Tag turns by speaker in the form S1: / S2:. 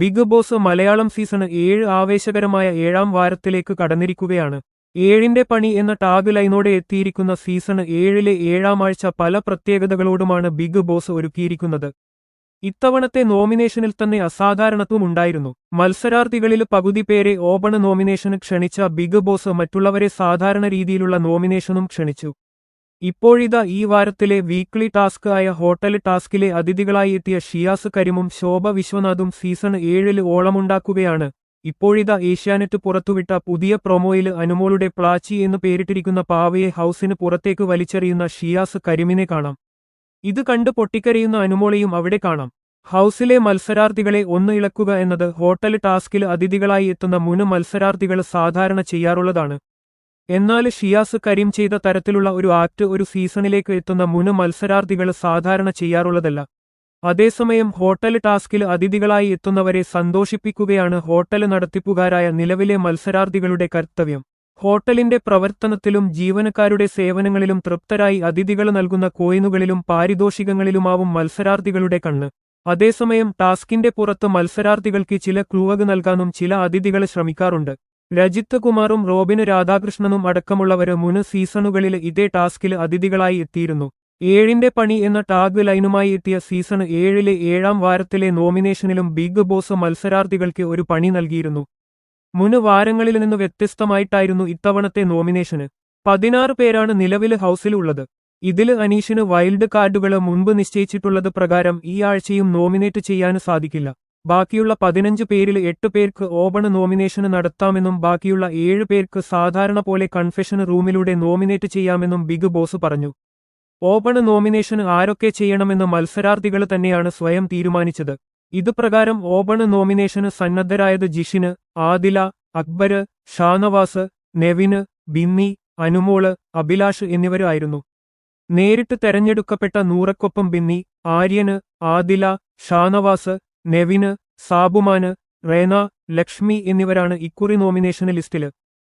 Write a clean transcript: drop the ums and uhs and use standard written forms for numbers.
S1: Big boss Malayalam season 7 ആവേശകരമായ 7ാം വാരത്തിലേക്ക് കടന്നിരിക്കുകയാണ്. 7ന്റെ പണി എന്ന ടാഗ് ലൈനോടെ എത്തിയിരിക്കുന്ന സീസൺ 7ലെ 7ാം ആഴ്ച പല പ്രത്യേകതകളോടുമാണ് ബിഗ് ബോസ് ഒരുക്കിയിരിക്കുന്നത്. ഇത്തവണത്തെ നോമിനേഷനിൽ തന്നെ അസാധാരണത്വം ഉണ്ടായിരുന്നു. മത്സരാർത്ഥികളിൽ പകുതി പേരെ ഓപൺ നോമിനേഷന് ക്ഷണിച്ച ബിഗ് ബോസ് മറ്റുള്ളവരെ സാധാരണ രീതിയിലുള്ള നോമിനേഷനും ക്ഷണിച്ചു. ഇപ്പോഴിതാ ഈ വാരത്തിലെ വീക്ക്ലി ടാസ്ക് ആയ ഹോട്ടൽ ടാസ്കിലെ അതിഥികളായി എത്തിയ ഷിയാസ് കരിമും ശോഭ വിശ്വനാഥും സീസൺ 7ൽ ഓളമുണ്ടാക്കുകയാണ്. ഇപ്പോഴിതാ ഏഷ്യാനെറ്റ് പുറത്തുവിട്ട പുതിയ പ്രൊമോയിൽ അനുമോളുടെ പ്ലാച്ചി എന്ന് പേരിട്ടിരിക്കുന്ന പാവയെ ഹൗസിന് പുറത്തേക്ക് വലിച്ചെറിയുന്ന ഷിയാസ് കരിമിനെ കാണാം. ഇത് കണ്ട് പൊട്ടിക്കരയുന്ന അനുമോളെയും അവിടെ കാണാം. ഹൗസിലെ മത്സരാർത്ഥികളെ ഒന്ന് ഇളക്കുക എന്നത് ഹോട്ടൽ ടാസ്കിൽ അതിഥികളായി എത്തുന്ന മുൻ മത്സരാർത്ഥികൾ സാധാരണ ചെയ്യാറുള്ളതാണ്. എന്നാൽ ഷിയാസ് കരീം ചെയ്ത തരത്തിലുള്ള ഒരു ആക്ട് ഒരു സീസണിലേക്ക് എത്തുന്ന മുൻ മത്സരാർത്ഥികൾ സാധാരണ ചെയ്യാറുള്ളതല്ല. അതേസമയം ഹോട്ടൽ ടാസ്കിൽ അതിഥികളായി എത്തുന്നവരെ സന്തോഷിപ്പിക്കുകയാണ് ഹോട്ടൽ നടത്തിപ്പുകാരായ നിലവിലെ മത്സരാർത്ഥികളുടെ കർത്തവ്യം. ഹോട്ടലിന്റെ പ്രവർത്തനത്തിലും ജീവനക്കാരുടെ സേവനങ്ങളിലും തൃപ്തരായി അതിഥികൾ നൽകുന്ന കോയിനുകളിലും പാരിതോഷികങ്ങളിലുമാവും മത്സരാർത്ഥികളുടെ കണ്ണ്. അതേസമയം ടാസ്കിന്റെ പുറത്ത് മത്സരാർത്ഥികൾക്ക് ചില ക്ലൂവക് നൽകാനും ചില അതിഥികൾ ശ്രമിക്കാറുണ്ട്. രജിത്ത് കുമാറും റോബിന് രാധാകൃഷ്ണനും അടക്കമുള്ളവര് മുൻ സീസണുകളിൽ ഇതേ ടാസ്കിൽ അതിഥികളായി എത്തിയിരുന്നു. 7ന്റെ പണി എന്ന ടാഗ് ലൈനുമായി എത്തിയ സീസൺ 7ലെ 7ാം വാരത്തിലെ നോമിനേഷനിലും ബിഗ് ബോസ് മത്സരാർത്ഥികൾക്ക് ഒരു പണി നൽകിയിരുന്നു. മുൻ വാരങ്ങളിൽ നിന്ന് വ്യത്യസ്തമായിട്ടായിരുന്നു ഇത്തവണത്തെ നോമിനേഷന്. 16 പേരാണ് നിലവിൽ ഹൗസിൽ ഉള്ളത്. ഇതിൽ അനീഷിന് വൈൽഡ് കാർഡുകൾ മുൻപ് നിശ്ചയിച്ചിട്ടുള്ളത് പ്രകാരം ഈ ആഴ്ചയും നോമിനേറ്റ് ചെയ്യാൻ സാധിക്കില്ല. ബാക്കിയുള്ള 15 പേരിൽ 8 പേർക്ക് ഓപൺ നോമിനേഷന് നടത്താമെന്നും ബാക്കിയുള്ള 7 പേർക്ക് സാധാരണ പോലെ കൺഫെഷൻ റൂമിലൂടെ നോമിനേറ്റ് ചെയ്യാമെന്നും ബിഗ് ബോസ് പറഞ്ഞു. ഓപൺ നോമിനേഷന് ആരൊക്കെ ചെയ്യണമെന്ന് മത്സരാർത്ഥികൾ തന്നെയാണ് സ്വയം തീരുമാനിച്ചത്. ഇത് പ്രകാരം ഓപൺ നോമിനേഷന് സന്നദ്ധരായത് ജിഷിന്, ആദില, അക്ബര്, ഷാനവാസ്, നെവിന്, ബിന്നി, അനുമോള്, അഭിലാഷ് എന്നിവരായിരുന്നു. നേരിട്ട് തെരഞ്ഞെടുക്കപ്പെട്ട നൂറക്കൊപ്പം ബിന്നി, ആര്യന്, ആദില, ഷാനവാസ്, നെവിന്, സാബുമാന്, റേന, ലക്ഷ്മി എന്നിവരാണ് ഇക്കുറി നോമിനേഷൻ ലിസ്റ്റില്.